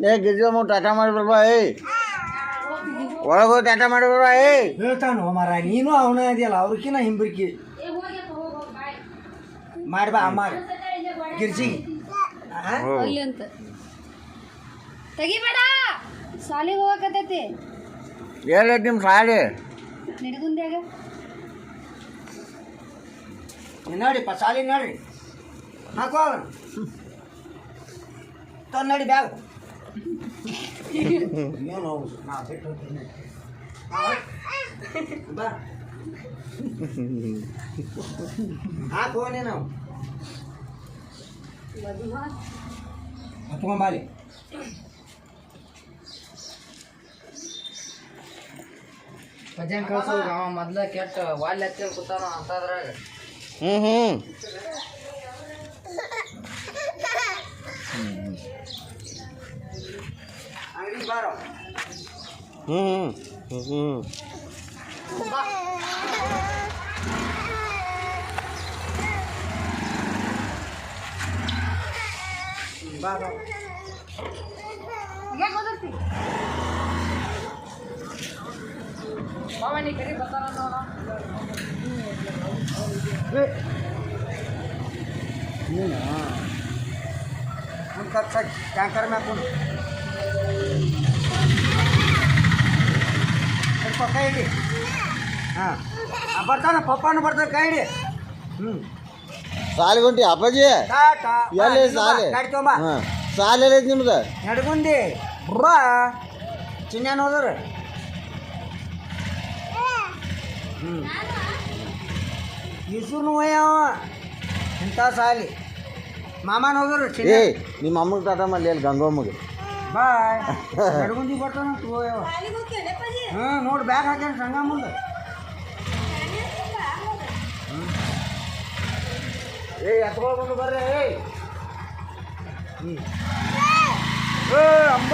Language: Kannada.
ಏ ಗಿರ್ಜಮ್ಮ ಟಾಟಾ ಮಾಡಿ ಬರ್ಬಾ ಏ ಒಳಗೆ ಟಾಟಾ ಮಾಡಿ ಬರ್ಬಾ ಏ ಹೇಳ್ತಾನು ಮರ ನೀನು ಅವನ ಇದೆಯಲ್ಲ ಅವ್ರಕಿನ ಹಿಂಬರಿಕಿ ಮಾಡಿ ಬಾ ಅಮ್ಮ ಗಿರ್ಜಿಗೆ ಅಲ್ಲಿ ಅಂತ ತೆಗಿಬೇಡ ಸಾಲಿಗೆ ಹೋಗಕತ್ತೈತಿ ಹೇಳೈತಿ ನಿಮ್ಮ ಸಾಲಿ ನಿಡಗುಂದ್ಯಾಗ ನೋಡಿಪ್ಪ ಸಾಲಿ ನೋಡ್ರಿ ಹಾಕೋ ತಂದು ನೋಡಿ ಬ್ಯಾಗ್ ಏನು ನಾ ಬಿಟ್ಟು ಹೋಗ್ತೀನಿ ಬಾ ಹಾಕೋ ನೀನು ಹತ್ಕೊಂಬಾಲಿ ಭಜನ್ ಕಳ್ಸೋದು ಅವ ಮೊದ್ಲ ಕೆಟ್ಟ ವಾಲ್ ಹತ್ತಿ ಕೂತಾನ ಅಂತದ್ರಾಗ ಅಂಗಡಿ ಬಾರೋ ಬಾರೋ ಯಾಕೆ ಹೋದರ್ತಿ ಮಾವ ನೀ ಕರಿ ಬರ್ತಾನ ನೋಡ ನೀನು ಒಂದು ಕಪ್ ಟ್ಯಾಂಕರ್ ಮ್ಯಾಗ ಕೊಡು ಸ್ವಲ್ಪ ಕೈ ಹಿಡಿ ಹಾಂ ಬರ್ತಾನ ಪಪ್ಪನು ಬರ್ತಾನೆ ಕೈ ಹಿಡಿ ಸಾಲಿಗೆ ಹೊಂಟಿ ಅಪ್ಪಾಜಿ ಟಾಟಾ ಎಲ್ಲಿ ಸಾಲಿ ಗಾಡಿ ತೊಗೊಂಬ ಹಾಂ ಸಾಲಿ ಎಲ್ಲೈತಿ ನಿಮ್ದು ನಡ್ಗುಂದಿ ಬಾ ಚಿನ್ಯಾನ ಹೋದ್ರ ಇಸುನು ಅವ ಇಂಥ ಸಾಲಿ ಮಾಮನ ಹೋದ್ರು ಏ ಚಿನ್ನ ನಿಮ್ಮ ಅಮ್ಮಗೆ ಟಾಟಾ ಮಾಡಲಿ ಅಲ್ಲಿ ಗಂಗಮ್ಮಗೆ ಬಾಯ್ ನಡ್ಗುಂದಿ ಬರ್ತಾನ ತಗೋಯವ ಹಾಂ ನೋಡಿ ಬ್ಯಾಗ್ ಹಾಕ್ಯಾನ ಸಂಗ ಮುಂದೆ ಏ ಎತ್ಕೊಂಡು ಬರ್ರಿ ಏ ಅಂಬ